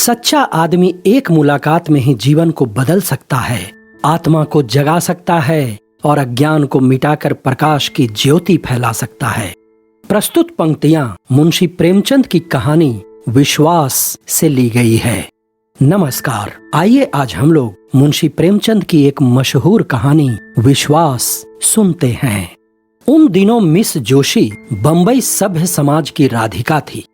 सच्चा आदमी एक मुलाकात में ही जीवन को बदल सकता है, आत्मा को जगा सकता है और अज्ञान को मिटाकर प्रकाश की ज्योति फैला सकता है। प्रस्तुत पंक्तियां मुंशी प्रेमचंद की कहानी विश्वास से ली गई है। नमस्कार, आइए आज हम लोग मुंशी प्रेमचंद की एक मशहूर कहानी विश्वास सुनते हैं। उन दिनों मिस जोशी बंबई सभ्य समाज की राधिका थी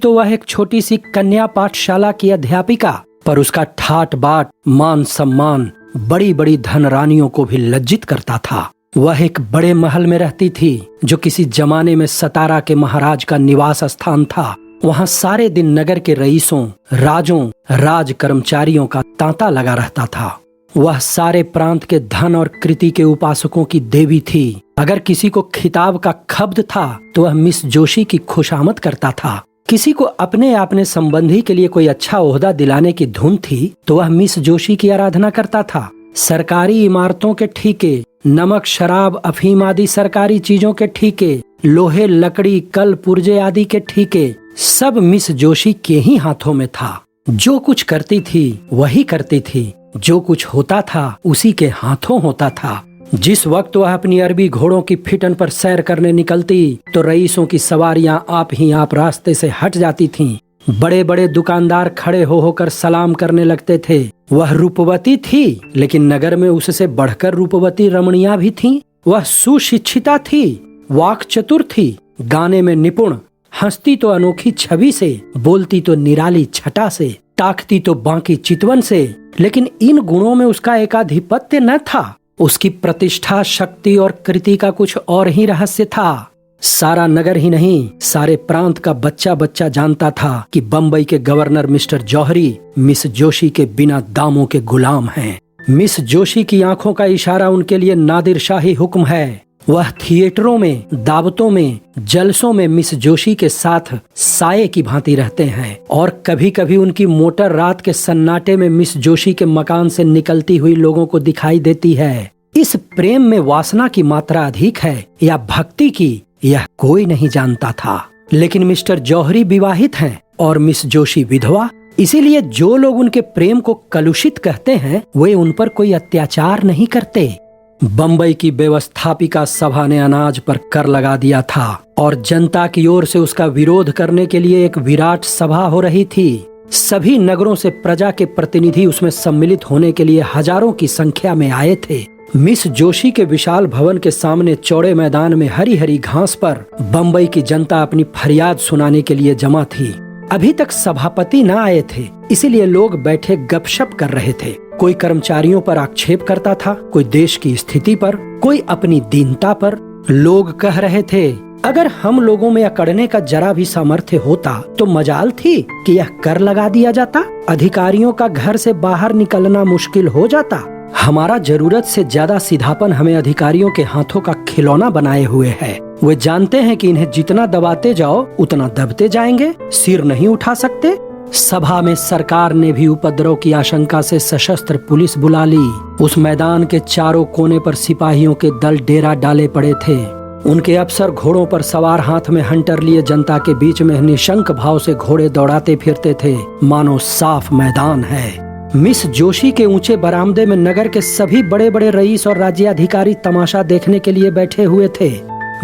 तो वह एक छोटी सी कन्या पाठशाला की अध्यापिका, पर उसका ठाट बाट मान सम्मान बड़ी बड़ी धनरानियों को भी लज्जित करता था। वह एक बड़े महल में रहती थी जो किसी जमाने में सतारा के महाराज का निवास स्थान था। वहाँ सारे दिन नगर के रईसों, राजों, राज कर्मचारियों का तांता लगा रहता था। वह सारे प्रांत के धन और कृति के उपासकों की देवी थी। अगर किसी को खिताब का खब्द था तो वह मिस जोशी की खुशामद करता था। किसी को अपने संबंधी के लिए कोई अच्छा ओहदा दिलाने की धुन थी तो वह मिस जोशी की आराधना करता था। सरकारी इमारतों के ठीके, नमक, शराब, अफीम आदि सरकारी चीजों के ठीके, लोहे, लकड़ी, कल पुर्जे आदि के ठीके, सब मिस जोशी के ही हाथों में था। जो कुछ करती थी वही करती थी, जो कुछ होता था उसी के हाथों होता था। जिस वक्त वह अपनी अरबी घोड़ों की फिटन पर सैर करने निकलती तो रईसों की सवारियां आप रास्ते से हट जाती थीं। बड़े बड़े दुकानदार खड़े होकर सलाम करने लगते थे। वह रूपवती थी, लेकिन नगर में उससे बढ़कर रूपवती रमणियां भी थीं। वह सुशिक्षिता थी, वाक चतुर थी, गाने में निपुण, हंसती तो अनोखी छवि से, बोलती तो निराली छटा से, ताकती तो बांकी चितवन से। लेकिन इन गुणों में उसका एकाधिपत्य न था। उसकी प्रतिष्ठा, शक्ति और कृति का कुछ और ही रहस्य था। सारा नगर ही नहीं, सारे प्रांत का बच्चा बच्चा जानता था कि बंबई के गवर्नर मिस्टर जौहरी मिस जोशी के बिना दामों के गुलाम हैं। मिस जोशी की आंखों का इशारा उनके लिए नादिर शाही हुक्म है। वह थिएटरों में, दावतों में, जलसों में मिस जोशी के साथ साये की भांति रहते हैं और कभी कभी उनकी मोटर रात के सन्नाटे में मिस जोशी के मकान से निकलती हुई लोगों को दिखाई देती है। इस प्रेम में वासना की मात्रा अधिक है या भक्ति की, यह कोई नहीं जानता था। लेकिन मिस्टर जौहरी विवाहित हैं और मिस जोशी विधवा, इसीलिए जो लोग उनके प्रेम को कलुषित कहते हैं वे उन पर कोई अत्याचार नहीं करते। बंबई की व्यवस्थापिका सभा ने अनाज पर कर लगा दिया था और जनता की ओर से उसका विरोध करने के लिए एक विराट सभा हो रही थी। सभी नगरों से प्रजा के प्रतिनिधि उसमें सम्मिलित होने के लिए हजारों की संख्या में आए थे। मिस जोशी के विशाल भवन के सामने चौड़े मैदान में हरी हरी घास पर बंबई की जनता अपनी फरियाद सुनाने के लिए जमा थी। अभी तक सभापति न आए थे, इसीलिए लोग बैठे गपशप कर रहे थे। कोई कर्मचारियों पर आक्षेप करता था, कोई देश की स्थिति पर, कोई अपनी दीनता पर। लोग कह रहे थे, अगर हम लोगों में अकड़ने का जरा भी सामर्थ्य होता तो मजाल थी कि यह कर लगा दिया जाता। अधिकारियों का घर से बाहर निकलना मुश्किल हो जाता। हमारा जरूरत से ज्यादा सीधापन हमें अधिकारियों के हाथों का खिलौना बनाए हुए है। वे जानते हैं कि इन्हें जितना दबाते जाओ उतना दबते जाएंगे, सिर नहीं उठा सकते। सभा में सरकार ने भी उपद्रव की आशंका से सशस्त्र पुलिस बुला ली। उस मैदान के चारों कोने पर सिपाहियों के दल डेरा डाले पड़े थे। उनके अफसर घोड़ों पर सवार, हाथ में हंटर लिए जनता के बीच में निशंक भाव से घोड़े दौड़ाते फिरते थे, मानो साफ मैदान है। मिस जोशी के ऊंचे बरामदे में नगर के सभी बड़े बड़े रईस और राज्याधिकारी तमाशा देखने के लिए बैठे हुए थे।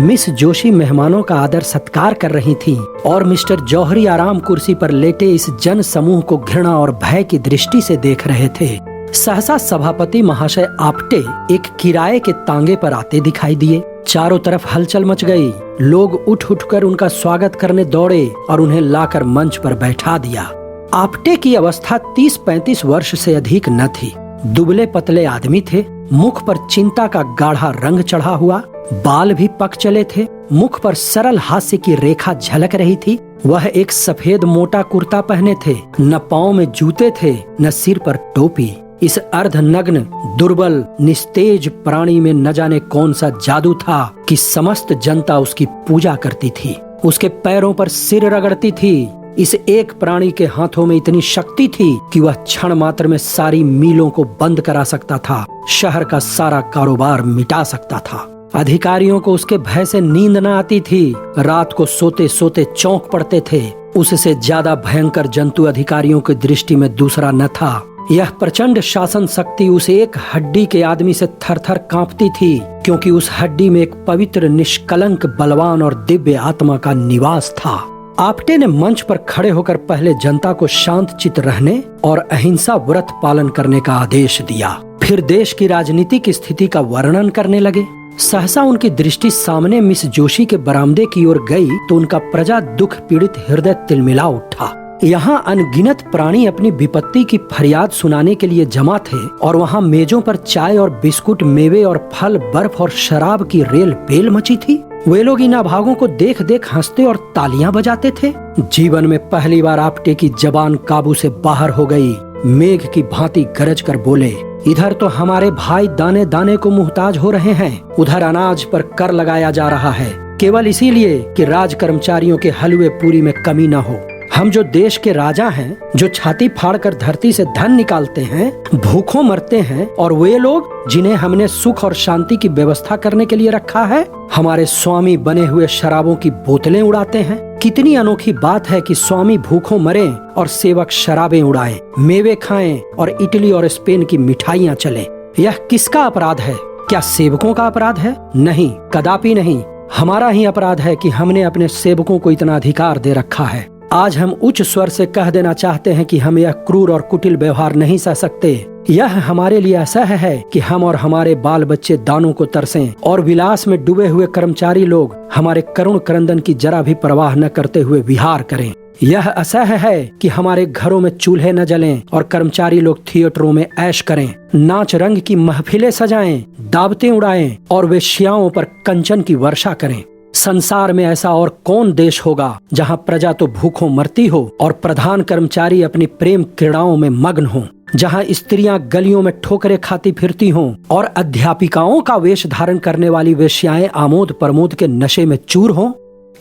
मिस जोशी मेहमानों का आदर सत्कार कर रही थीं और मिस्टर जौहरी आराम कुर्सी पर लेटे इस जन समूह को घृणा और भय की दृष्टि से देख रहे थे। सहसा सभापति महाशय आपटे एक किराए के तांगे पर आते दिखाई दिए। चारों तरफ हलचल मच गई। लोग उठ उठकर उनका स्वागत करने दौड़े और उन्हें लाकर मंच पर बैठा दिया। आपटे की अवस्था 30-35 वर्ष से अधिक न थी। दुबले पतले आदमी थे। मुख पर चिंता का गाढ़ा रंग चढ़ा हुआ, बाल भी पक चले थे। मुख पर सरल हास्य की रेखा झलक रही थी। वह एक सफेद मोटा कुर्ता पहने थे, न पाँव में जूते थे, न सिर पर टोपी। इस अर्धनग्न, दुर्बल, निस्तेज प्राणी में न जाने कौन सा जादू था कि समस्त जनता उसकी पूजा करती थी, उसके पैरों पर सिर रगड़ती थी। इस एक प्राणी के हाथों में इतनी शक्ति थी कि वह क्षण मात्र में सारी मीलों को बंद करा सकता था, शहर का सारा कारोबार मिटा सकता था। अधिकारियों को उसके भय से नींद न आती थी। रात को सोते सोते चौंक पड़ते थे। उससे ज्यादा भयंकर जंतु अधिकारियों की दृष्टि में दूसरा न था। यह प्रचंड शासन शक्ति उस एक हड्डी के आदमी से थर-थर कांपती थी, क्योंकि उस हड्डी में एक पवित्र, निष्कलंक, बलवान और दिव्य आत्मा का निवास था। आप्टे ने मंच पर खड़े होकर पहले जनता को शांत चित्त रहने और अहिंसा व्रत पालन करने का आदेश दिया। फिर देश की राजनीतिक स्थिति का वर्णन करने लगे। सहसा उनकी दृष्टि सामने मिस जोशी के बरामदे की ओर गई तो उनका प्रजा दुख पीड़ित हृदय तिलमिला उठा। यहाँ अनगिनत प्राणी अपनी विपत्ति की फरियाद सुनाने के लिए जमा थे और वहाँ मेजों पर चाय और बिस्कुट, मेवे और फल, बर्फ और शराब की रेल पेल मची थी। वे लोग इन अभागों को देख देख हंसते और तालियां बजाते थे। जीवन में पहली बार आप्टे की जबान काबू से बाहर हो गई। मेघ की भांति गरज कर बोले, इधर तो हमारे भाई दाने दाने को मुहताज हो रहे हैं, उधर अनाज पर कर लगाया जा रहा है, केवल इसीलिए कि राज कर्मचारियों के हलवे पूरी में कमी न हो। हम जो देश के राजा हैं, जो छाती फाड़कर धरती से धन निकालते हैं, भूखों मरते हैं, और वे लोग जिन्हें हमने सुख और शांति की व्यवस्था करने के लिए रखा है, हमारे स्वामी बने हुए शराबों की बोतलें उड़ाते हैं। कितनी अनोखी बात है कि स्वामी भूखों मरें और सेवक शराबें उड़ाएं, मेवे खाएं और इटली और स्पेन की मिठाइयाँ चलें। यह किसका अपराध है? क्या सेवकों का अपराध है? नहीं, कदापि नहीं। हमारा ही अपराध है कि हमने अपने सेवकों को इतना अधिकार दे रखा है। आज हम उच्च स्वर से कह देना चाहते हैं कि हम यह क्रूर और कुटिल व्यवहार नहीं सह सकते। यह हमारे लिए असह्य है कि हम और हमारे बाल बच्चे दानों को तरसें और विलास में डूबे हुए कर्मचारी लोग हमारे करुण क्रंदन की जरा भी परवाह न करते हुए विहार करें। यह असह्य है कि हमारे घरों में चूल्हे न जलें और कर्मचारी लोग थिएटरों में ऐश करें, नाच रंग की महफिलें सजाएं, दावतें उड़ाएं और वेश्याओं पर कंचन की वर्षा करें। संसार में ऐसा और कौन देश होगा जहां प्रजा तो भूखों मरती हो और प्रधान कर्मचारी अपनी प्रेम क्रीड़ाओं में मग्न हों, जहां स्त्रियां गलियों में ठोकरें खाती फिरती हों और अध्यापिकाओं का वेश धारण करने वाली वेश्याएं आमोद प्रमोद के नशे में चूर हों।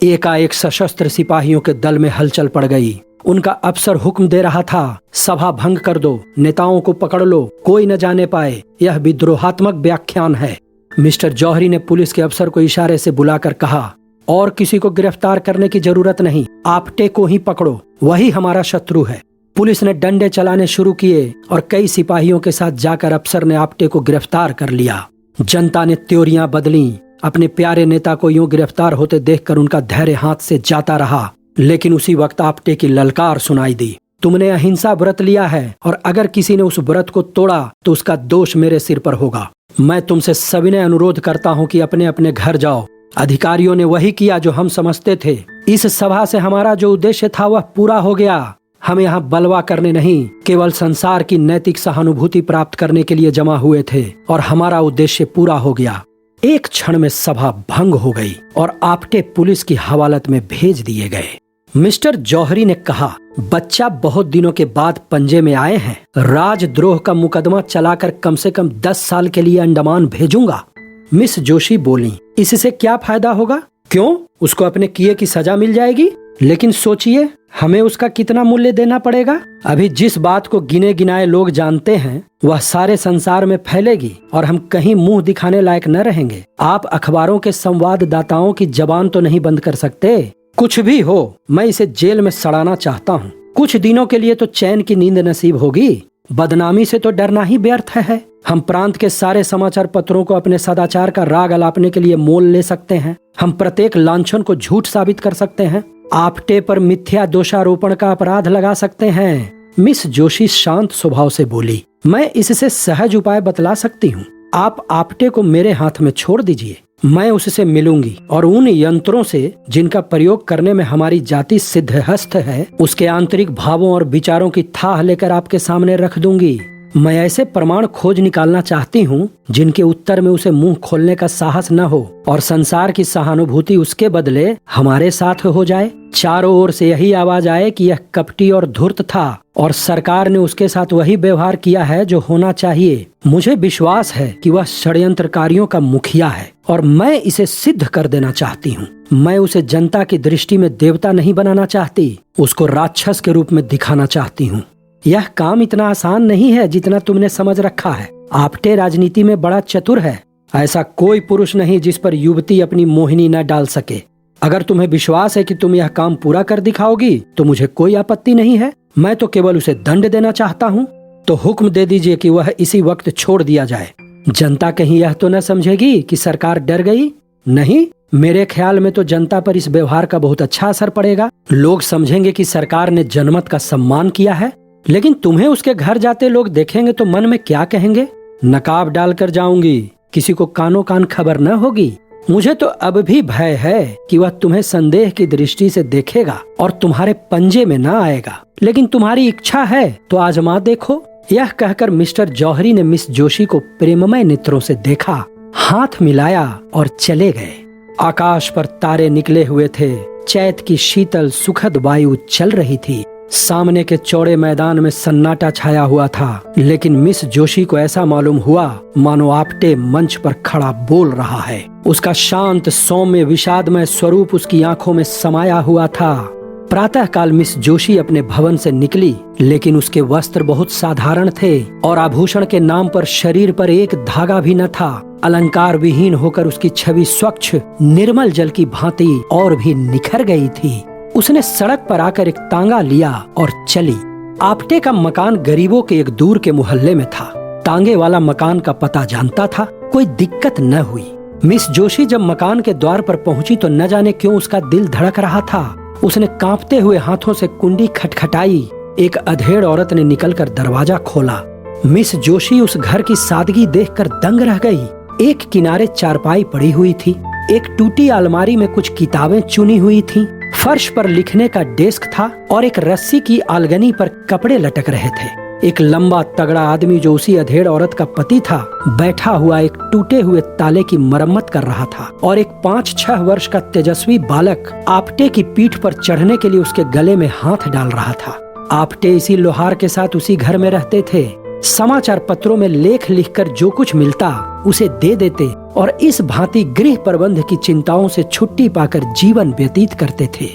एकाएक सशस्त्र सिपाहियों के दल में हलचल पड़ गई। उनका अफसर हुक्म दे रहा था, सभा भंग कर दो, नेताओं को पकड़ लो, कोई न जाने पाए। यह विद्रोहात्मक व्याख्यान है। मिस्टर जौहरी ने पुलिस के अफसर को इशारे से बुलाकर कहा, और किसी को गिरफ्तार करने की जरूरत नहीं, आप्टे को ही पकड़ो, वही हमारा शत्रु है। पुलिस ने डंडे चलाने शुरू किए और कई सिपाहियों के साथ जाकर अफसर ने आप्टे को गिरफ्तार कर लिया। जनता ने त्योरियां बदली। अपने प्यारे नेता को यूं गिरफ्तार होते देखकर उनका धैर्य हाथ से जाता रहा। लेकिन उसी वक्त आप्टे की ललकार सुनाई दी, तुमने अहिंसा व्रत लिया है और अगर किसी ने उस व्रत को तोड़ा तो उसका दोष मेरे सिर पर होगा। मैं तुमसे सविनय अनुरोध करता हूँ कि अपने अपने घर जाओ। अधिकारियों ने वही किया जो हम समझते थे। इस सभा से हमारा जो उद्देश्य था वह पूरा हो गया। हम यहाँ बलवा करने नहीं, केवल संसार की नैतिक सहानुभूति प्राप्त करने के लिए जमा हुए थे और हमारा उद्देश्य पूरा हो गया। एक क्षण में सभा भंग हो गई और आप्टे पुलिस की हवालत में भेज दिए गए। मिस्टर जौहरी ने कहा, बच्चा बहुत दिनों के बाद पंजे में आए हैं, राजद्रोह का मुकदमा चलाकर कम से कम 10 साल के लिए अंडमान भेजूंगा। मिस जोशी बोली, इससे क्या फायदा होगा? क्यों, उसको अपने किए की सजा मिल जाएगी। लेकिन सोचिए, हमें उसका कितना मूल्य देना पड़ेगा। अभी जिस बात को गिने गिनाए लोग जानते हैं वह सारे संसार में फैलेगी और हम कहीं मुंह दिखाने लायक न रहेंगे। आप अखबारों के संवाददाताओं की जबान तो नहीं बंद कर सकते। कुछ भी हो, मैं इसे जेल में सड़ाना चाहता हूँ। कुछ दिनों के लिए तो चैन की नींद नसीब होगी, बदनामी से तो डरना ही व्यर्थ है। हम प्रांत के सारे समाचार पत्रों को अपने सदाचार का राग अलापने के लिए मोल ले सकते हैं। हम प्रत्येक लांछन को झूठ साबित कर सकते हैं। आप्टे पर मिथ्या दोषारोपण का अपराध लगा सकते हैं। मिस जोशी शांत स्वभाव से बोली, मैं इससे सहज उपाय बतला सकती हूँ। आप आप्टे को मेरे हाथ में छोड़ दीजिए, मैं उससे मिलूंगी और उन यंत्रों से जिनका प्रयोग करने में हमारी जाति सिद्धहस्त है, उसके आंतरिक भावों और विचारों की थाह लेकर आपके सामने रख दूंगी। मैं ऐसे प्रमाण खोज निकालना चाहती हूँ जिनके उत्तर में उसे मुंह खोलने का साहस न हो और संसार की सहानुभूति उसके बदले हमारे साथ हो जाए। चारों ओर से यही आवाज आए कि यह कपटी और धूर्त था और सरकार ने उसके साथ वही व्यवहार किया है जो होना चाहिए। मुझे विश्वास है कि वह षड्यंत्रकारियों का मुखिया है और मैं इसे सिद्ध कर देना चाहती हूँ। मैं उसे जनता की दृष्टि में देवता नहीं बनाना चाहती, उसको राक्षस के रूप में दिखाना चाहती हूँ। यह काम इतना आसान नहीं है जितना तुमने समझ रखा है। आप्टे राजनीति में बड़ा चतुर है। ऐसा कोई पुरुष नहीं जिस पर युवती अपनी मोहिनी न डाल सके। अगर तुम्हें विश्वास है कि तुम यह काम पूरा कर दिखाओगी तो मुझे कोई आपत्ति नहीं है। मैं तो केवल उसे दंड देना चाहता हूँ। तो हुक्म दे दीजिए कि वह इसी वक्त छोड़ दिया जाए। जनता कहीं यह तो न समझेगी कि सरकार डर गई? नहीं, मेरे ख्याल में तो जनता पर इस व्यवहार का बहुत अच्छा असर पड़ेगा। लोग समझेंगे कि सरकार ने जनमत का सम्मान किया है। लेकिन तुम्हें उसके घर जाते लोग देखेंगे तो मन में क्या कहेंगे? नकाब डालकर जाऊंगी, किसी को कानो कान खबर न होगी। मुझे तो अब भी भय है कि वह तुम्हें संदेह की दृष्टि से देखेगा और तुम्हारे पंजे में न आएगा। लेकिन तुम्हारी इच्छा है तो आजमा देखो। यह कहकर मिस्टर जौहरी ने मिस जोशी को प्रेममय नेत्रों से देखा, हाथ मिलाया और चले गए। आकाश पर तारे निकले हुए थे। चैत की शीतल सुखद वायु चल रही थी। सामने के चौड़े मैदान में सन्नाटा छाया हुआ था। लेकिन मिस जोशी को ऐसा मालूम हुआ मानो आपटे मंच पर खड़ा बोल रहा है। उसका शांत सौम्य विषादमय स्वरूप उसकी आंखों में समाया हुआ था। प्रातःकाल मिस जोशी अपने भवन से निकली, लेकिन उसके वस्त्र बहुत साधारण थे और आभूषण के नाम पर शरीर पर एक धागा भी न था। अलंकार विहीन होकर उसकी छवि स्वच्छ निर्मल जल की भांति और भी निखर गई थी। उसने सड़क पर आकर एक तांगा लिया और चली। आपटे का मकान गरीबों के एक दूर के मोहल्ले में था। तांगे वाला मकान का पता जानता था, कोई दिक्कत न हुई। मिस जोशी जब मकान के द्वार पर पहुंची तो न जाने क्यों उसका दिल धड़क रहा था। उसने कांपते हुए हाथों से कुंडी खटखटाई। एक अधेड़ औरत ने निकलकर दरवाजा खोला। मिस जोशी उस घर की सादगी देखकर दंग रह गई। एक किनारे चारपाई पड़ी हुई थी, एक टूटी अलमारी में कुछ किताबें चुनी हुई थीं। फर्श पर लिखने का डेस्क था और एक रस्सी की आलगनी पर कपड़े लटक रहे थे। एक लंबा तगड़ा आदमी जो उसी अधेड़ औरत का पति था, बैठा हुआ एक टूटे हुए ताले की मरम्मत कर रहा था और एक 5-6 वर्ष का तेजस्वी बालक आपटे की पीठ पर चढ़ने के लिए उसके गले में हाथ डाल रहा था। आपटे इसी लोहार के साथ उसी घर में रहते थे। समाचार पत्रों में लेख लिखकर जो कुछ मिलता उसे दे देते और इस भांति गृह प्रबंध की चिंताओं से छुट्टी पाकर जीवन व्यतीत करते थे।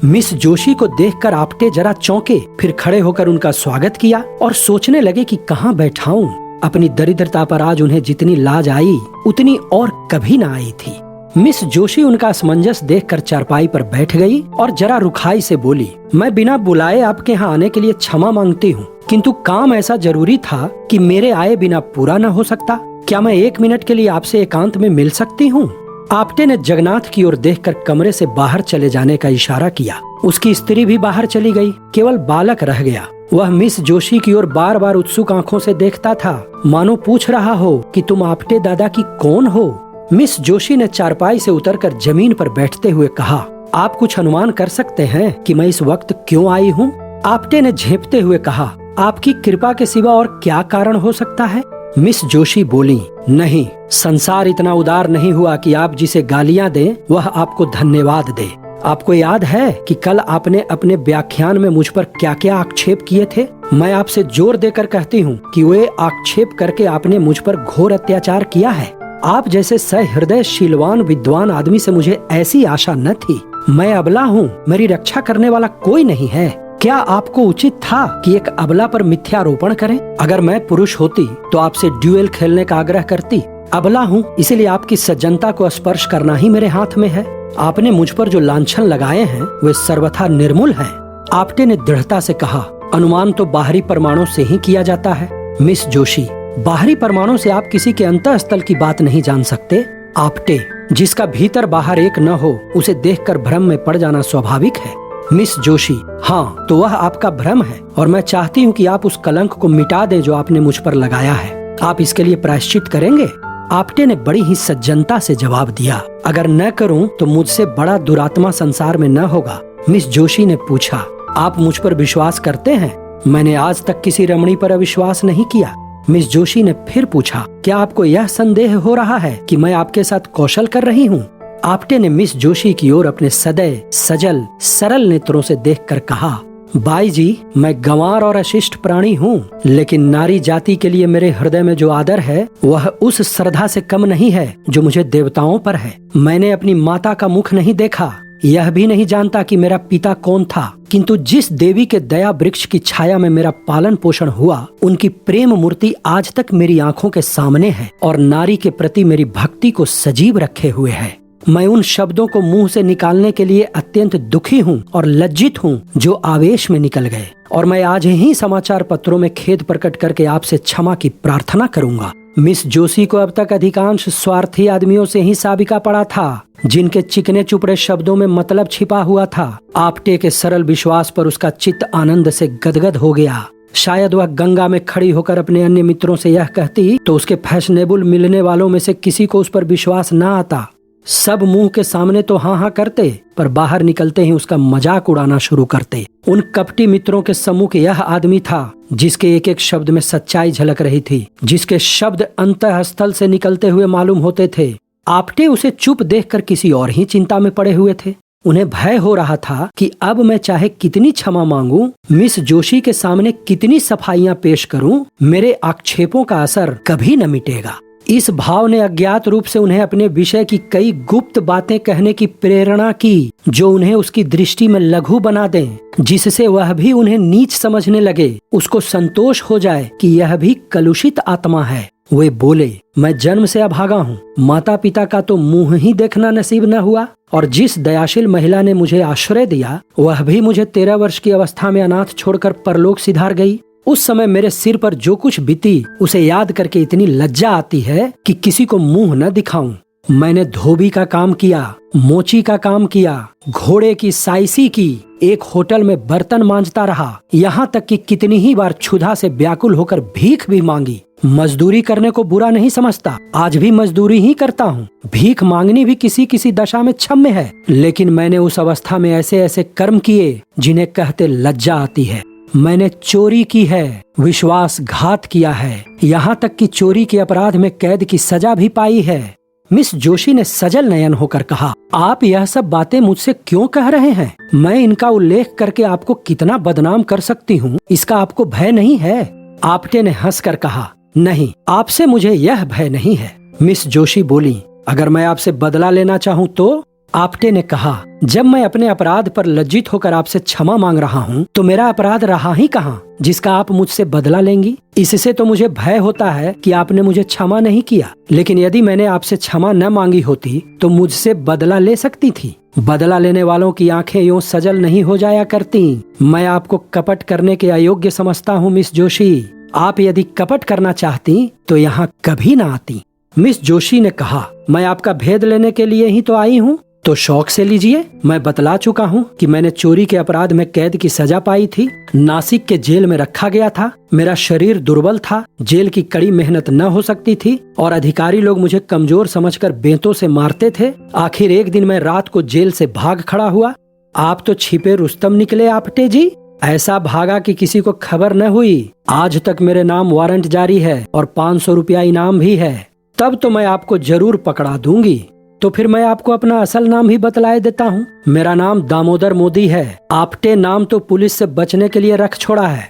मिस जोशी को देखकर आपटे जरा चौंके, फिर खड़े होकर उनका स्वागत किया और सोचने लगे कि कहाँ बैठाऊं। अपनी दरिद्रता पर आज उन्हें जितनी लाज आई उतनी और कभी न आई थी। मिस जोशी उनका असमंजस देखकर चारपाई पर बैठ गई और जरा रुखाई से बोली, मैं बिना बुलाए आपके यहाँ आने के लिए क्षमा मांगती हूँ, किंतु काम ऐसा जरूरी था कि मेरे आए बिना पूरा न हो सकता। क्या मैं 1 मिनट के लिए आपसे एकांत में मिल सकती हूँ? आपटे ने जगन्नाथ की ओर देखकर कमरे से बाहर चले जाने का इशारा किया। उसकी स्त्री भी बाहर चली गई, केवल बालक रह गया। वह मिस जोशी की ओर बार बार उत्सुक आंखों से देखता था, मानो पूछ रहा हो कि तुम आपटे दादा की कौन हो। मिस जोशी ने चारपाई से उतरकर जमीन पर बैठते हुए कहा, आप कुछ अनुमान कर सकते हैं कि मैं इस वक्त क्यों आई हूँ? आपटे ने झेंपते हुए कहा, आपकी कृपा के सिवा और क्या कारण हो सकता है? मिस जोशी बोली, नहीं, संसार इतना उदार नहीं हुआ कि आप जिसे गालियां दें वह आपको धन्यवाद दे। आपको याद है कि कल आपने अपने व्याख्यान में मुझ पर क्या क्या आक्षेप किए थे? मैं आपसे जोर देकर कहती हूँ कि वे आक्षेप करके आपने मुझ पर घोर अत्याचार किया है। आप जैसे सहृदय शीलवान विद्वान आदमी से मुझे ऐसी आशा न थी। मैं अबला हूँ, मेरी रक्षा करने वाला कोई नहीं है। क्या आपको उचित था कि एक अबला पर मिथ्यारोपण करें? अगर मैं पुरुष होती तो आपसे ड्यूएल खेलने का आग्रह करती। अबला हूँ, इसीलिए आपकी सज्जनता को स्पर्श करना ही मेरे हाथ में है। आपने मुझ पर जो लांछन लगाए हैं वे सर्वथा निर्मूल हैं। आपटे ने दृढ़ता से कहा, अनुमान तो बाहरी प्रमाणों से ही किया जाता है। मिस जोशी, बाहरी प्रमाणों से आप किसी के अंतःस्थल की बात नहीं जान सकते। आपटे, जिसका भीतर बाहर एक न हो उसे देखकर भ्रम में पड़ जाना स्वाभाविक है। मिस जोशी, हाँ, तो वह आपका भ्रम है और मैं चाहती हूँ कि आप उस कलंक को मिटा दें जो आपने मुझ पर लगाया है। आप इसके लिए प्रायश्चित करेंगे? आपटे ने बड़ी ही सज्जनता से जवाब दिया, अगर न करूं तो मुझसे बड़ा दुरात्मा संसार में न होगा। मिस जोशी ने पूछा, आप मुझ पर विश्वास करते हैं? मैंने आज तक किसी रमणी पर अविश्वास नहीं किया। मिस जोशी ने फिर पूछा, क्या आपको यह संदेह हो रहा है कि मैं आपके साथ कौशल कर रही हूँ? आपटे ने मिस जोशी की ओर अपने सदैव सजल सरल नेत्रों से देखकर कहा, बाई जी, मैं गंवार और अशिष्ट प्राणी हूँ, लेकिन नारी जाति के लिए मेरे हृदय में जो आदर है वह उस श्रद्धा से कम नहीं है जो मुझे देवताओं पर है। मैंने अपनी माता का मुख नहीं देखा, यह भी नहीं जानता कि मेरा पिता कौन था, किंतु जिस देवी के दया वृक्ष की छाया में मेरा पालन पोषण हुआ उनकी प्रेम मूर्ति आज तक मेरी आंखों के सामने है और नारी के प्रति मेरी भक्ति को सजीव रखे हुए है। मैं उन शब्दों को मुंह से निकालने के लिए अत्यंत दुखी हूँ और लज्जित हूँ जो आवेश में निकल गए, और मैं आज ही समाचार पत्रों में खेद प्रकट करके आपसे क्षमा की प्रार्थना करूंगा। मिस जोशी को अब तक अधिकांश स्वार्थी आदमियों से ही साबिका पड़ा था, जिनके चिकने चुपड़े शब्दों में मतलब छिपा हुआ था। आपटे के सरल विश्वास पर उसका चित्त आनंद से गदगद हो गया। शायद वह गंगा में खड़ी होकर अपने अन्य मित्रों से यह कहती तो उसके फैशनेबल मिलने वालों में से किसी को उस पर विश्वास न आता। सब मुंह के सामने तो हाँ हाँ करते, पर बाहर निकलते ही उसका मजाक उड़ाना शुरू करते। उन कपटी मित्रों के समूह के यह आदमी था जिसके एक एक शब्द में सच्चाई झलक रही थी, जिसके शब्द अंतःस्थल से निकलते हुए मालूम होते थे। आपटे उसे चुप देखकर किसी और ही चिंता में पड़े हुए थे। उन्हें भय हो रहा था कि अब मैं चाहे कितनी क्षमा मांगूं, मिस जोशी के सामने कितनी सफाइयां पेश करूं, मेरे आक्षेपों का असर कभी न मिटेगा। इस भाव ने अज्ञात रूप से उन्हें अपने विषय की कई गुप्त बातें कहने की प्रेरणा की, जो उन्हें उसकी दृष्टि में लघु बना दें, जिससे वह भी उन्हें नीच समझने लगे। उसको संतोष हो जाए कि यह भी कलुषित आत्मा है। वे बोले, मैं जन्म से अभागा हूँ, माता पिता का तो मुंह ही देखना नसीब न हुआ, और जिस दयाशील महिला ने मुझे आश्रय दिया वह भी मुझे 13 वर्ष की अवस्था में अनाथ छोड़कर परलोक सिधार गई। उस समय मेरे सिर पर जो कुछ बीती उसे याद करके इतनी लज्जा आती है कि किसी को मुंह न दिखाऊं। मैंने धोबी का काम किया, मोची का काम किया, घोड़े की साइसी की, एक होटल में बर्तन मांजता रहा, यहाँ तक कि कितनी ही बार क्षुधा से व्याकुल होकर भीख भी मांगी। मजदूरी करने को बुरा नहीं समझता, आज भी मजदूरी ही करता हूँ। भीख मांगनी भी किसी किसी दशा में क्षम्य है, लेकिन मैंने उस अवस्था में ऐसे ऐसे कर्म किए जिन्हें कहते लज्जा आती है। मैंने चोरी की है, विश्वासघात किया है, यहाँ तक कि चोरी के अपराध में कैद की सजा भी पाई है। मिस जोशी ने सजल नयन होकर कहा, आप यह सब बातें मुझसे क्यों कह रहे हैं? मैं इनका उल्लेख करके आपको कितना बदनाम कर सकती हूँ, इसका आपको भय नहीं है? आपटे ने हंसकर कहा, नहीं, आपसे मुझे यह भय नहीं है। मिस जोशी बोली, अगर मैं आपसे बदला लेना चाहूँ तो? आपटे ने कहा, जब मैं अपने अपराध पर लज्जित होकर आपसे क्षमा मांग रहा हूँ तो मेरा अपराध रहा ही कहाँ जिसका आप मुझसे बदला लेंगी? इससे तो मुझे भय होता है कि आपने मुझे क्षमा नहीं किया, लेकिन यदि मैंने आपसे क्षमा न मांगी होती तो मुझसे बदला ले सकती थी। बदला लेने वालों की आंखें यूं सजल नहीं हो जाया करती। मैं आपको कपट करने के अयोग्य समझता हूँ मिस जोशी। आप यदि कपट करना चाहती तो यहाँ कभी न आती। मिस जोशी ने कहा, मैं आपका भेद लेने के लिए ही तो आई हूँ, तो शौक से लीजिए। मैं बतला चुका हूँ कि मैंने चोरी के अपराध में कैद की सजा पाई थी। नासिक के जेल में रखा गया था। मेरा शरीर दुर्बल था, जेल की कड़ी मेहनत न हो सकती थी और अधिकारी लोग मुझे कमजोर समझकर बेंतों से मारते थे। आखिर एक दिन मैं रात को जेल से भाग खड़ा हुआ। आप तो छिपे रुस्तम निकले आपटे जी, ऐसा भागा कि किसी को खबर न हुई। आज तक मेरे नाम वारंट जारी है और 500 रुपया इनाम भी है। तब तो मैं आपको जरूर पकड़ा दूंगी। तो फिर मैं आपको अपना असल नाम ही बतलाए देता हूँ। मेरा नाम दामोदर मोदी है। आपटे नाम तो पुलिस से बचने के लिए रख छोड़ा है।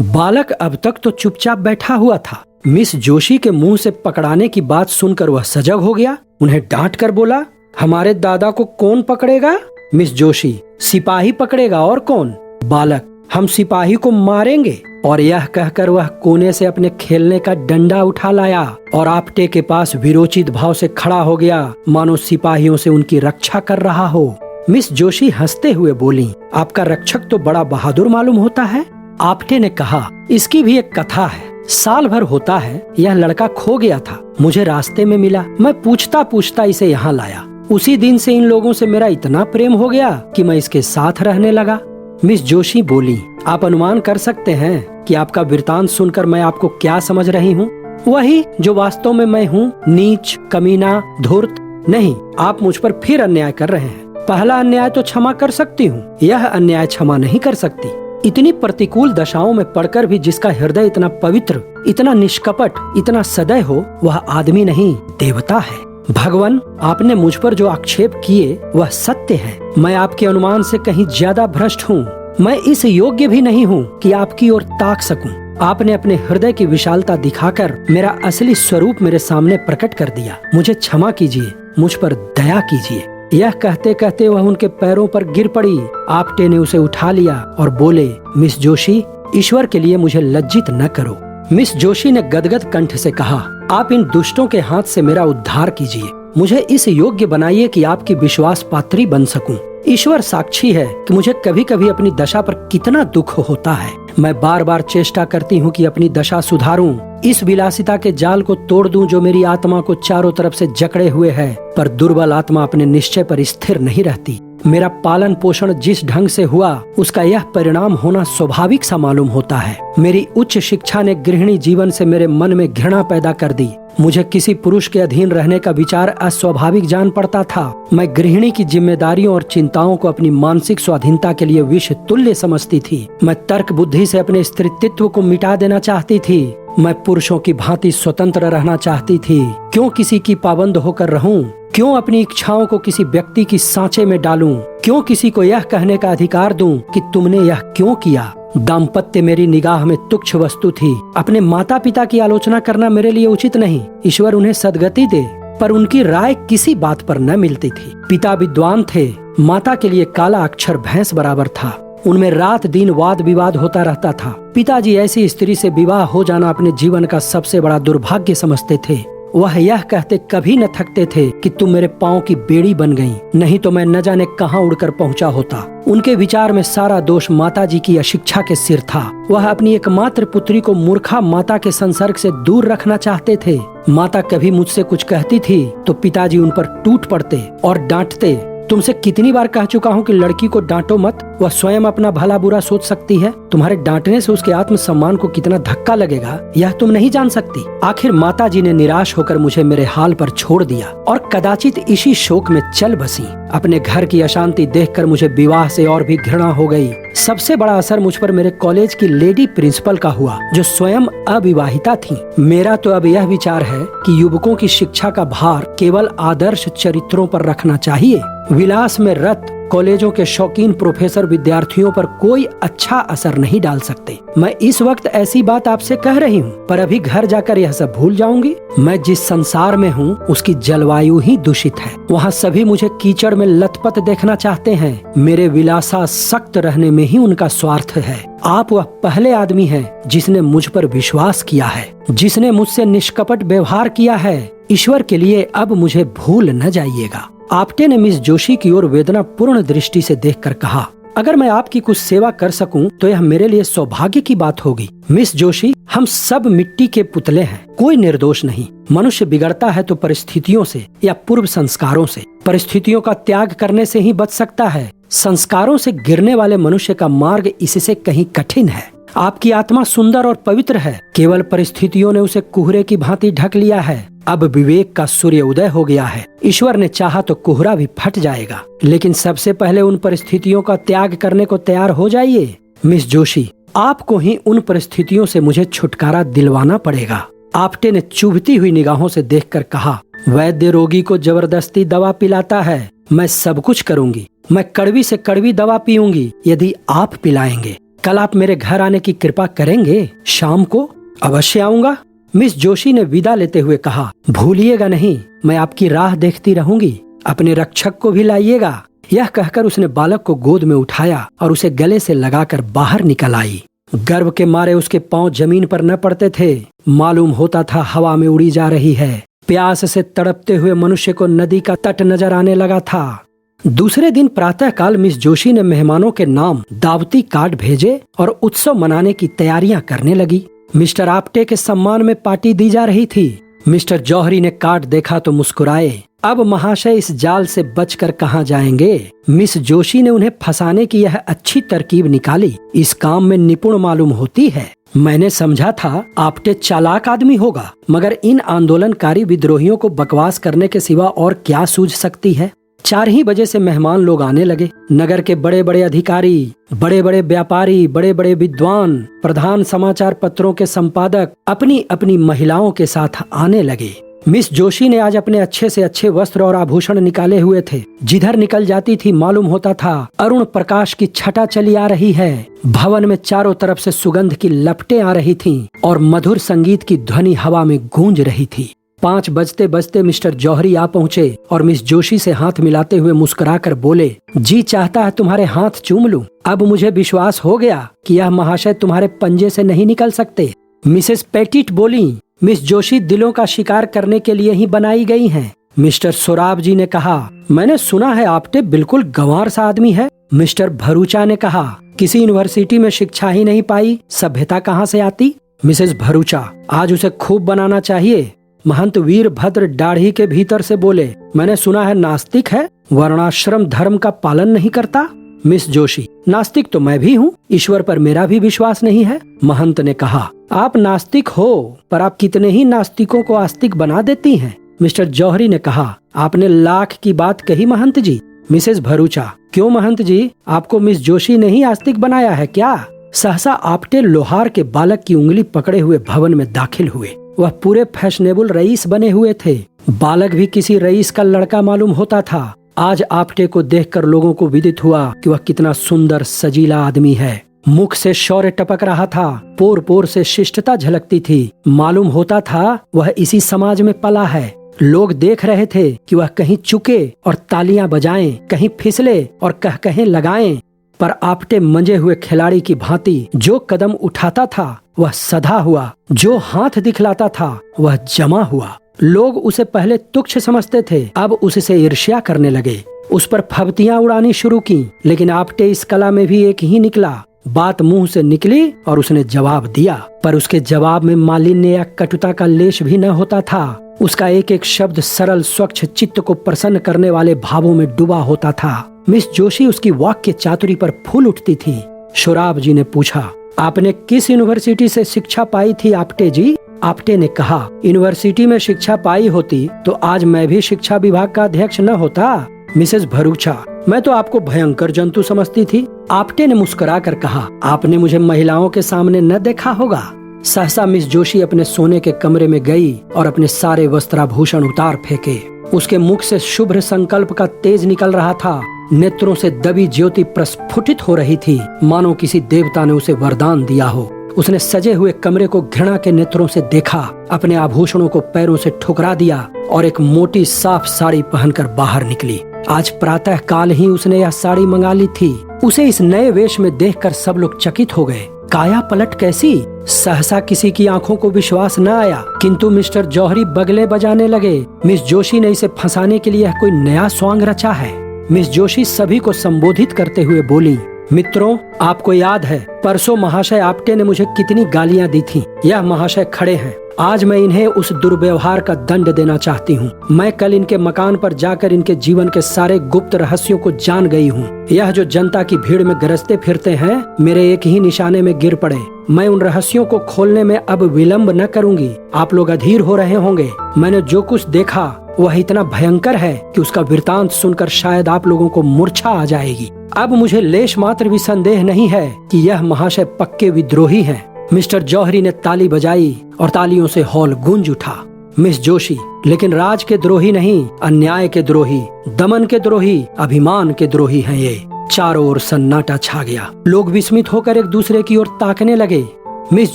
बालक अब तक तो चुपचाप बैठा हुआ था। मिस जोशी के मुंह से पकड़ाने की बात सुनकर वह सजग हो गया। उन्हें डांट कर बोला, हमारे दादा को कौन पकड़ेगा? मिस जोशी, सिपाही पकड़ेगा, और कौन? बालक, हम सिपाही को मारेंगे। और यह कहकर वह कोने से अपने खेलने का डंडा उठा लाया और आपटे के पास विरोचित भाव से खड़ा हो गया, मानो सिपाहियों से उनकी रक्षा कर रहा हो। मिस जोशी हंसते हुए बोली, आपका रक्षक तो बड़ा बहादुर मालूम होता है। आपटे ने कहा, इसकी भी एक कथा है। साल भर होता है यह लड़का खो गया था, मुझे रास्ते में मिला। मैं पूछता पूछता इसे यहाँ लाया। उसी दिन से इन लोगों से मेरा इतना प्रेम हो गया कि मैं इसके साथ रहने लगा। मिस जोशी बोली, आप अनुमान कर सकते हैं कि आपका वृतांत सुनकर मैं आपको क्या समझ रही हूँ? वही जो वास्तव में मैं हूँ, नीच, कमीना, धूर्त। नहीं, आप मुझ पर फिर अन्याय कर रहे हैं। पहला अन्याय तो क्षमा कर सकती हूँ, यह अन्याय क्षमा नहीं कर सकती। इतनी प्रतिकूल दशाओं में पड़कर भी जिसका हृदय इतना पवित्र, इतना निष्कपट, इतना सदय हो, वह आदमी नहीं, देवता है। भगवान, आपने मुझ पर जो आक्षेप किए वह सत्य है। मैं आपके अनुमान से कहीं ज्यादा भ्रष्ट हूँ। मैं इस योग्य भी नहीं हूँ कि आपकी ओर ताक सकूं। आपने अपने हृदय की विशालता दिखाकर मेरा असली स्वरूप मेरे सामने प्रकट कर दिया। मुझे क्षमा कीजिए, मुझ पर दया कीजिए। यह कहते कहते वह उनके पैरों पर गिर पड़ी। आपटे ने उसे उठा लिया और बोले, मिस जोशी, ईश्वर के लिए मुझे लज्जित न करो। मिस जोशी ने गदगद कंठ से कहा, आप इन दुष्टों के हाथ से मेरा उद्धार कीजिए। मुझे इस योग्य बनाइए कि आपकी विश्वास पात्री बन सकूं। ईश्वर साक्षी है कि मुझे कभी कभी अपनी दशा पर कितना दुख होता है। मैं बार बार चेष्टा करती हूँ कि अपनी दशा सुधारूं, इस विलासिता के जाल को तोड़ दूं जो मेरी आत्मा को चारों तरफ से जकड़े हुए है। पर दुर्बल आत्मा अपने निश्चय पर स्थिर नहीं रहती। मेरा पालन पोषण जिस ढंग से हुआ उसका यह परिणाम होना स्वाभाविक सा मालूम होता है। मेरी उच्च शिक्षा ने गृहिणी जीवन से मेरे मन में घृणा पैदा कर दी। मुझे किसी पुरुष के अधीन रहने का विचार अस्वाभाविक जान पड़ता था। मैं गृहिणी की जिम्मेदारियों और चिंताओं को अपनी मानसिक स्वाधीनता के लिए विष तुल्य समझती थी। मैं तर्क बुद्धि से अपने स्त्रीत्व को मिटा देना चाहती थी। मैं पुरुषों की भांति स्वतंत्र रहना चाहती थी। क्यों किसी की पाबंद होकर रहूं? क्यों अपनी इच्छाओं को किसी व्यक्ति की सांचे में डालूं? क्यों किसी को यह कहने का अधिकार दूं कि तुमने यह क्यों किया? दाम्पत्य मेरी निगाह में तुच्छ वस्तु थी। अपने माता पिता की आलोचना करना मेरे लिए उचित नहीं। ईश्वर उन्हें सद्गति दे, पर उनकी राय किसी बात पर न मिलती थी। पिता विद्वान थे, माता के लिए काला अक्षर भैंस बराबर था। उनमें रात दिन वाद विवाद होता रहता था। पिताजी ऐसी स्त्री से विवाह हो जाना अपने जीवन का सबसे बड़ा दुर्भाग्य समझते थे। वह यह कहते कभी न थकते थे कि तुम मेरे पाँव की बेड़ी बन गई, नहीं तो मैं न जाने कहाँ उड़कर पहुँचा होता। उनके विचार में सारा दोष माताजी की अशिक्षा के सिर था। वह अपनी एकमात्र पुत्री को मूर्खा माता के संसर्ग से दूर रखना चाहते थे। माता कभी मुझसे कुछ कहती थी तो पिताजी उन पर टूट पड़ते और डांटते। तुमसे कितनी बार कह चुका हूँ कि लड़की को डांटो मत, वह स्वयं अपना भला बुरा सोच सकती है। तुम्हारे डांटने से उसके आत्मसम्मान को कितना धक्का लगेगा यह तुम नहीं जान सकती। आखिर माताजी ने निराश होकर मुझे मेरे हाल पर छोड़ दिया और कदाचित इसी शोक में चल बसी। अपने घर की अशांति देखकर मुझे विवाह से और भी घृणा हो गई। सबसे बड़ा असर मुझ पर मेरे कॉलेज की लेडी प्रिंसिपल का हुआ, जो स्वयं अविवाहिता थी। मेरा तो अब यह विचार है कि युवकों की शिक्षा का भार केवल आदर्श चरित्रों पर रखना चाहिए। विलास में रत कॉलेजों के शौकीन प्रोफेसर विद्यार्थियों पर कोई अच्छा असर नहीं डाल सकते। मैं इस वक्त ऐसी बात आपसे कह रही हूँ, पर अभी घर जाकर यह सब भूल जाऊंगी। मैं जिस संसार में हूँ उसकी जलवायु ही दूषित है। वहाँ सभी मुझे कीचड़ में लथपथ देखना चाहते हैं। मेरे विलासा सख्त रहने में ही उनका स्वार्थ है। आप वह पहले आदमी हैं जिसने मुझ पर विश्वास किया है, जिसने मुझसे निष्कपट व्यवहार किया है। ईश्वर के लिए अब मुझे भूल न जाइएगा। आप्टे ने मिस जोशी की ओर वेदना पूर्ण दृष्टि से देखकर कहा, अगर मैं आपकी कुछ सेवा कर सकूं तो यह मेरे लिए सौभाग्य की बात होगी। मिस जोशी, हम सब मिट्टी के पुतले हैं, कोई निर्दोष नहीं। मनुष्य बिगड़ता है तो परिस्थितियों से या पूर्व संस्कारों से। परिस्थितियों का त्याग करने से ही बच सकता है। संस्कारों से गिरने वाले मनुष्य का मार्ग इससे कहीं कठिन है। आपकी आत्मा सुंदर और पवित्र है, केवल परिस्थितियों ने उसे कोहरे की भांति ढक लिया है। अब विवेक का सूर्य उदय हो गया है। ईश्वर ने चाहा तो कोहरा भी फट जाएगा, लेकिन सबसे पहले उन परिस्थितियों का त्याग करने को तैयार हो जाइए। मिस जोशी, आपको ही उन परिस्थितियों से मुझे छुटकारा दिलवाना पड़ेगा। आप्टे ने चुभती हुई निगाहों से देखकर कहा, वैद्य रोगी को जबरदस्ती दवा पिलाता है। मैं सब कुछ करूंगी। मैं कड़वी से कड़वी दवा पीऊंगी यदि आप पिलाएंगे। कल आप मेरे घर आने की कृपा करेंगे? शाम को अवश्य आऊंगा। मिस जोशी ने विदा लेते हुए कहा, भूलिएगा नहीं, मैं आपकी राह देखती रहूंगी। अपने रक्षक को भी लाइएगा। यह कहकर उसने बालक को गोद में उठाया और उसे गले से लगाकर बाहर निकल आई। गर्व के मारे उसके पांव जमीन पर न पड़ते थे। मालूम होता था हवा में उड़ी जा रही है। प्यास से तड़पते हुए मनुष्य को नदी का तट नजर आने लगा था। दूसरे दिन प्रातःकाल मिस जोशी ने मेहमानों के नाम दावती कार्ड भेजे और उत्सव मनाने की तैयारियां करने लगी। मिस्टर आप्टे के सम्मान में पार्टी दी जा रही थी। मिस्टर जौहरी ने कार्ड देखा तो मुस्कुराए। अब महाशय इस जाल से बचकर कहाँ जाएंगे? मिस जोशी ने उन्हें फंसाने की यह अच्छी तरकीब निकाली। इस काम में निपुण मालूम होती है। मैंने समझा था आप्टे चालाक आदमी होगा, मगर इन आंदोलनकारी विद्रोहियों को बकवास करने के सिवा और क्या सूझ सकती है। 4 ही बजे से मेहमान लोग आने लगे। नगर के बड़े बड़े अधिकारी, बड़े बड़े व्यापारी, बड़े बड़े विद्वान, प्रधान समाचार पत्रों के संपादक अपनी अपनी महिलाओं के साथ आने लगे। मिस जोशी ने आज अपने अच्छे से अच्छे वस्त्र और आभूषण निकाले हुए थे। जिधर निकल जाती थी मालूम होता था अरुण प्रकाश की छटा चली आ रही है। भवन में चारों तरफ से सुगंध की लपटें आ रही थीं और मधुर संगीत की ध्वनि हवा में गूंज रही थी। 5 बजते बजते मिस्टर जौहरी आ पहुँचे और मिस जोशी से हाथ मिलाते हुए मुस्कुराकर बोले, जी चाहता है तुम्हारे हाथ चूम लूं। अब मुझे विश्वास हो गया कि यह महाशय तुम्हारे पंजे से नहीं निकल सकते। मिसेस पेटिट बोली, मिस जोशी दिलों का शिकार करने के लिए ही बनाई गई हैं। मिस्टर सोराब जी ने कहा, मैंने सुना है आपटे बिल्कुल गंवार सा आदमी है। मिस्टर भरूचा ने कहा, किसी यूनिवर्सिटी में शिक्षा ही नहीं पाई, सभ्यता कहाँ से आती। मिसेस भरूचा, आज उसे खूब बनाना चाहिए। महंत वीरभद्र दाढ़ी के भीतर से बोले, मैंने सुना है नास्तिक है, वर्णाश्रम धर्म का पालन नहीं करता। मिस जोशी, नास्तिक तो मैं भी हूँ, ईश्वर पर मेरा भी विश्वास नहीं है। महंत ने कहा, आप नास्तिक हो, पर आप कितने ही नास्तिकों को आस्तिक बना देती हैं। मिस्टर जौहरी ने कहा, आपने लाख की बात कही महंत जी। मिसेस भरूचा, क्यों महंत जी, आपको मिस जोशी ने ही आस्तिक बनाया है क्या। सहसा आपटे लोहार के बालक की उंगली पकड़े हुए भवन में दाखिल हुए। वह पूरे फैशनेबल रईस बने हुए थे। बालक भी किसी रईस का लड़का मालूम होता था। आज आपटे को देखकर लोगों को विदित हुआ कि वह कितना सुंदर सजीला आदमी है। मुख से शौर्य टपक रहा था, पोर पोर से शिष्टता झलकती थी। मालूम होता था वह इसी समाज में पला है। लोग देख रहे थे कि वह कहीं चुके और तालियां बजाएं, कहीं फिसले और कह लगाएं, पर आपटे मंजे हुए खिलाड़ी की भांति जो कदम उठाता था वह सधा हुआ, जो हाथ दिखलाता था वह जमा हुआ। लोग उसे पहले तुच्छ समझते थे, अब उससे ईर्ष्या करने लगे, उस पर फब्तियां उड़ानी शुरू की। लेकिन आपटे इस कला में भी एक ही निकला। बात मुंह से निकली और उसने जवाब दिया, पर उसके जवाब में मालिन्य या कटुता का लेश भी न होता था। उसका एक एक शब्द सरल स्वच्छ चित्त को प्रसन्न करने वाले भावों में डूबा होता था। मिस जोशी उसकी वाक्य चातुरी पर फूल उठती थी। शोराब जी ने पूछा, आपने किस यूनिवर्सिटी से शिक्षा पाई थी आपटे जी। आपटे ने कहा, यूनिवर्सिटी में शिक्षा पाई होती तो आज मैं भी शिक्षा विभाग का अध्यक्ष न होता। मिसेस भरूचा, मैं तो आपको भयंकर जंतु समझती थी। आपटे ने मुस्कुरा कर कहा, आपने मुझे महिलाओं के सामने न देखा होगा। सहसा मिस जोशी अपने सोने के कमरे में गई और अपने सारे वस्त्राभूषण उतार फेंके। उसके मुख से शुभ्र संकल्प का तेज निकल रहा था। नेत्रों से दबी ज्योति प्रस्फुटित हो रही थी, मानो किसी देवता ने उसे वरदान दिया हो। उसने सजे हुए कमरे को घृणा के नेत्रों से देखा, अपने आभूषणों को पैरों से ठुकरा दिया और एक मोटी साफ साड़ी पहनकर बाहर निकली। आज प्रातः काल ही उसने यह साड़ी मंगा ली थी। उसे इस नए वेश में देखकर सब लोग चकित हो गए। काया पलट कैसी! सहसा किसी की आंखों को विश्वास न आया, किंतु मिस्टर जौहरी बगले बजाने लगे। मिस जोशी ने इसे फंसाने के लिए कोई नया स्वांग रचा है। मिस जोशी सभी को संबोधित करते हुए बोली, मित्रों, आपको याद है परसों महाशय आपटे ने मुझे कितनी गालियां दी थी। यह महाशय खड़े हैं, आज मैं इन्हें उस दुर्व्यवहार का दंड देना चाहती हूँ। मैं कल इनके मकान पर जाकर इनके जीवन के सारे गुप्त रहस्यों को जान गई हूँ। यह जो जनता की भीड़ में गरजते फिरते हैं, मेरे एक ही निशाने में गिर पड़े। मैं उन रहस्यों को खोलने में अब विलंब न करूंगी। आप लोग अधीर हो रहे होंगे। मैंने जो कुछ देखा वह इतना भयंकर है कि उसका वृतांत सुनकर शायद आप लोगों को मूर्छा आ जाएगी। अब मुझे लेश मात्र भी संदेह नहीं है कि यह महाशय पक्के विद्रोही हैं। मिस्टर जौहरी ने ताली बजाई और तालियों से हॉल गूंज उठा। मिस जोशी, लेकिन राज के द्रोही नहीं, अन्याय के द्रोही, दमन के द्रोही, अभिमान के द्रोही हैं ये। चारों ओर सन्नाटा छा गया। लोग विस्मित होकर एक दूसरे की ओर ताकने लगे। मिस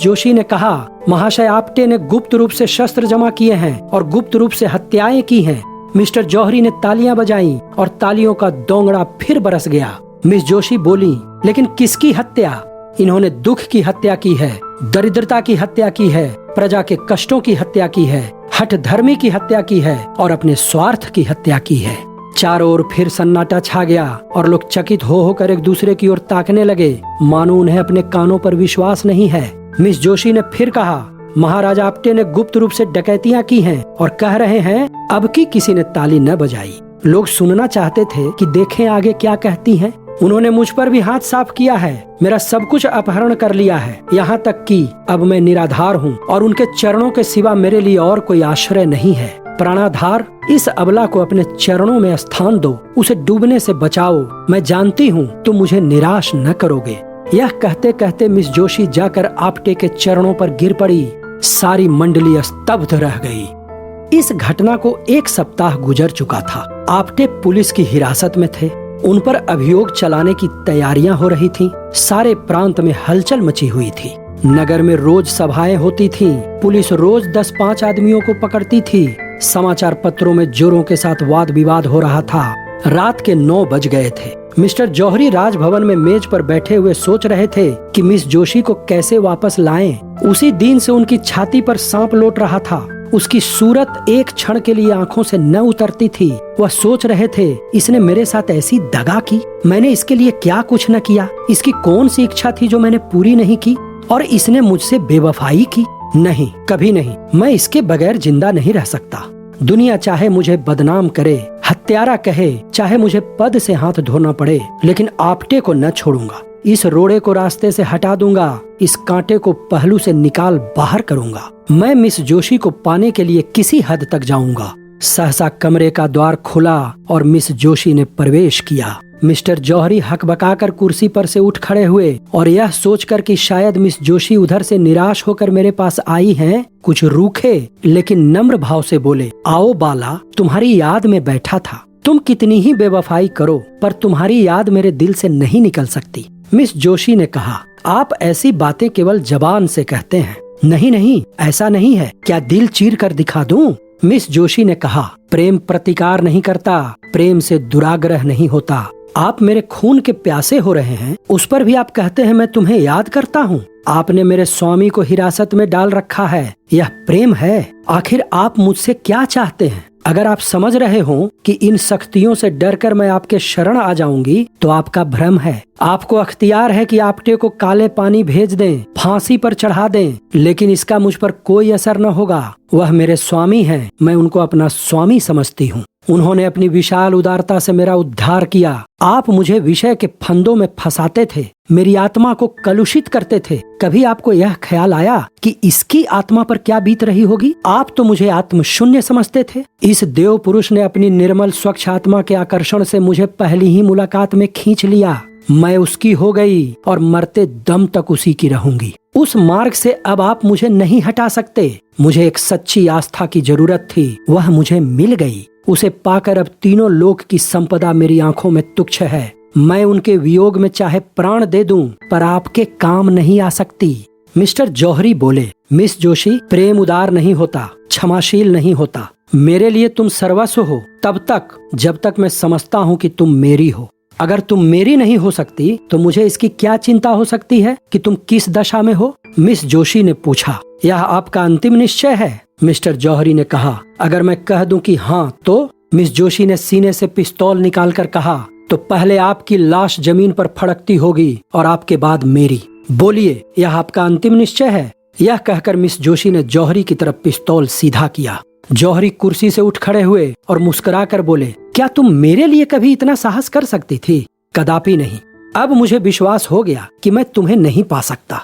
जोशी ने कहा, महाशय आपटे ने गुप्त रूप से शस्त्र जमा किए हैं और गुप्त रूप से हत्याएं की हैं। मिस्टर जौहरी ने तालियां बजाईं और तालियों का दोंगड़ा फिर बरस गया। मिस जोशी बोली, लेकिन किसकी हत्या? इन्होंने दुख की हत्या की है, दरिद्रता की हत्या की है, प्रजा के कष्टों की हत्या की है, हठ धर्मी की हत्या की है और अपने स्वार्थ की हत्या की है। चारों ओर फिर सन्नाटा छा गया और लोग चकित हो होकर एक दूसरे की ओर ताकने लगे, मानो उन्हें अपने कानों पर विश्वास नहीं है। मिस जोशी ने फिर कहा, महाराज आपटे ने गुप्त रूप से डकैतियां की हैं और कह रहे हैं अब की किसी ने ताली न बजाई। लोग सुनना चाहते थे कि देखें आगे क्या कहती हैं। उन्होंने मुझ पर भी हाथ साफ किया है, मेरा सब कुछ अपहरण कर लिया है, यहाँ तक कि अब मैं निराधार हूँ और उनके चरणों के सिवा मेरे लिए और कोई आश्रय नहीं है। प्राणाधार, इस अबला को अपने चरणों में स्थान दो, उसे डूबने से बचाओ। मैं जानती हूँ तुम मुझे निराश न करोगे। यह कहते कहते मिस जोशी जाकर आपटे के चरणों पर गिर पड़ी। सारी मंडली स्तब्ध रह गई। इस घटना को 1 सप्ताह गुजर चुका था। आपटे पुलिस की हिरासत में थे। उन पर अभियोग चलाने की तैयारियां हो रही थीं। सारे प्रांत में हलचल मची हुई थी। नगर में रोज सभाएं होती थीं। पुलिस रोज 10-5 आदमियों को पकड़ती थी। समाचार पत्रों में जोरों के साथ वाद विवाद हो रहा था। रात के 9 बज गए थे। मिस्टर जौहरी राजभवन में मेज पर बैठे हुए सोच रहे थे कि मिस जोशी को कैसे वापस लाएं। उसी दिन से उनकी छाती पर सांप लौट रहा था। उसकी सूरत एक क्षण के लिए आंखों से न उतरती थी। वह सोच रहे थे, इसने मेरे साथ ऐसी दगा की, मैंने इसके लिए क्या कुछ न किया, इसकी कौन सी इच्छा थी जो मैंने पूरी नहीं की, और इसने मुझसे बेवफाई की। नहीं, कभी नहीं, मैं इसके बगैर जिंदा नहीं रह सकता। दुनिया चाहे मुझे बदनाम करे, हत्यारा कहे, चाहे मुझे पद से हाथ धोना पड़े, लेकिन आपटे को न छोड़ूंगा। इस रोड़े को रास्ते से हटा दूंगा, इस कांटे को पहलू से निकाल बाहर करूंगा। मैं मिस जोशी को पाने के लिए किसी हद तक जाऊंगा। सहसा कमरे का द्वार खुला और मिस जोशी ने प्रवेश किया। मिस्टर जौहरी हकबकाकर कुर्सी पर से उठ खड़े हुए और यह सोचकर कि शायद मिस जोशी उधर से निराश होकर मेरे पास आई हैं, कुछ रूखे लेकिन नम्र भाव से बोले, आओ बाला, तुम्हारी याद में बैठा था। तुम कितनी ही बेवफाई करो, पर तुम्हारी याद मेरे दिल से नहीं निकल सकती। मिस जोशी ने कहा, आप ऐसी बातें केवल जबान से कहते हैं। नहीं नहीं, ऐसा नहीं है, क्या दिल चीर कर दिखा दूं? मिस जोशी ने कहा, प्रेम प्रतिकार नहीं करता, प्रेम से दुराग्रह नहीं होता। आप मेरे खून के प्यासे हो रहे हैं, उस पर भी आप कहते हैं मैं तुम्हें याद करता हूँ। आपने मेरे स्वामी को हिरासत में डाल रखा है, यह प्रेम है। आखिर आप मुझसे क्या चाहते हैं? अगर आप समझ रहे हो कि इन सख्तियों से डरकर मैं आपके शरण आ जाऊंगी, तो आपका भ्रम है। आपको अख्तियार है कि आपटे को काले पानी भेज दें, फांसी पर चढ़ा दें, लेकिन इसका मुझ पर कोई असर न होगा। वह मेरे स्वामी हैं, मैं उनको अपना स्वामी समझती हूँ। उन्होंने अपनी विशाल उदारता से मेरा उद्धार किया। आप मुझे विषय के फंदों में फंसाते थे, मेरी आत्मा को कलुषित करते थे। कभी आपको यह ख्याल आया कि इसकी आत्मा पर क्या बीत रही होगी? आप तो मुझे आत्मशून्य समझते थे। इस देव पुरुष ने अपनी निर्मल स्वच्छ आत्मा के आकर्षण से मुझे पहली ही मुलाकात में खींच लिया। मैं उसकी हो गई और मरते दम तक उसी की रहूंगी। उस मार्ग से अब आप मुझे नहीं हटा सकते। मुझे एक सच्ची आस्था की जरूरत थी, वह मुझे मिल गई। उसे पाकर अब तीनों लोक की संपदा मेरी आंखों में तुच्छ है। मैं उनके वियोग में चाहे प्राण दे दूं, पर आपके काम नहीं आ सकती। मिस्टर जौहरी बोले, मिस जोशी, प्रेम उदार नहीं होता, क्षमाशील नहीं होता। मेरे लिए तुम सर्वस्व हो तब तक जब तक मैं समझता हूँ कि तुम मेरी हो। अगर तुम मेरी नहीं हो सकती तो मुझे इसकी क्या चिंता हो सकती है कि तुम किस दशा में हो? मिस जोशी ने पूछा, यह आपका अंतिम निश्चय है? मिस्टर जौहरी ने कहा, अगर मैं कह दूं कि हाँ तो? मिस जोशी ने सीने से पिस्तौल निकालकर कहा, तो पहले आपकी लाश जमीन पर फड़कती होगी और आपके बाद मेरी। बोलिए, यह आपका अंतिम निश्चय है? यह कहकर मिस जोशी ने जौहरी की तरफ पिस्तौल सीधा किया। जौहरी कुर्सी से उठ खड़े हुए और मुस्कुराकर बोले, क्या तुम मेरे लिए कभी इतना साहस कर सकती थी? कदापि नहीं। अब मुझे विश्वास हो गया कि मैं तुम्हें नहीं पा सकता।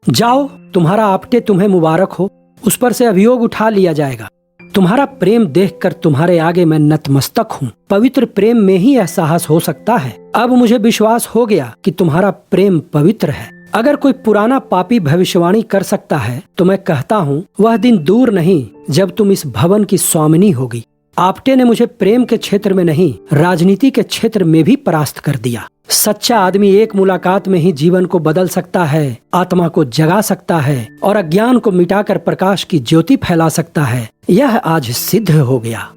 जाओ, तुम्हारा आपटे तुम्हें मुबारक हो, उस पर से अभियोग उठा लिया जाएगा। तुम्हारा प्रेम देखकर तुम्हारे आगे मैं नतमस्तक हूँ। पवित्र प्रेम में ही यह साहस हो सकता है। अब मुझे विश्वास हो गया कि तुम्हारा प्रेम पवित्र है। अगर कोई पुराना पापी भविष्यवाणी कर सकता है तो मैं कहता हूँ वह दिन दूर नहीं जब तुम इस भवन की स्वामिनी होगी। आपटे ने मुझे प्रेम के क्षेत्र में नहीं, राजनीति के क्षेत्र में भी परास्त कर दिया। सच्चा आदमी एक मुलाकात में ही जीवन को बदल सकता है, आत्मा को जगा सकता है और अज्ञान को मिटाकर प्रकाश की ज्योति फैला सकता है। यह आज सिद्ध हो गया।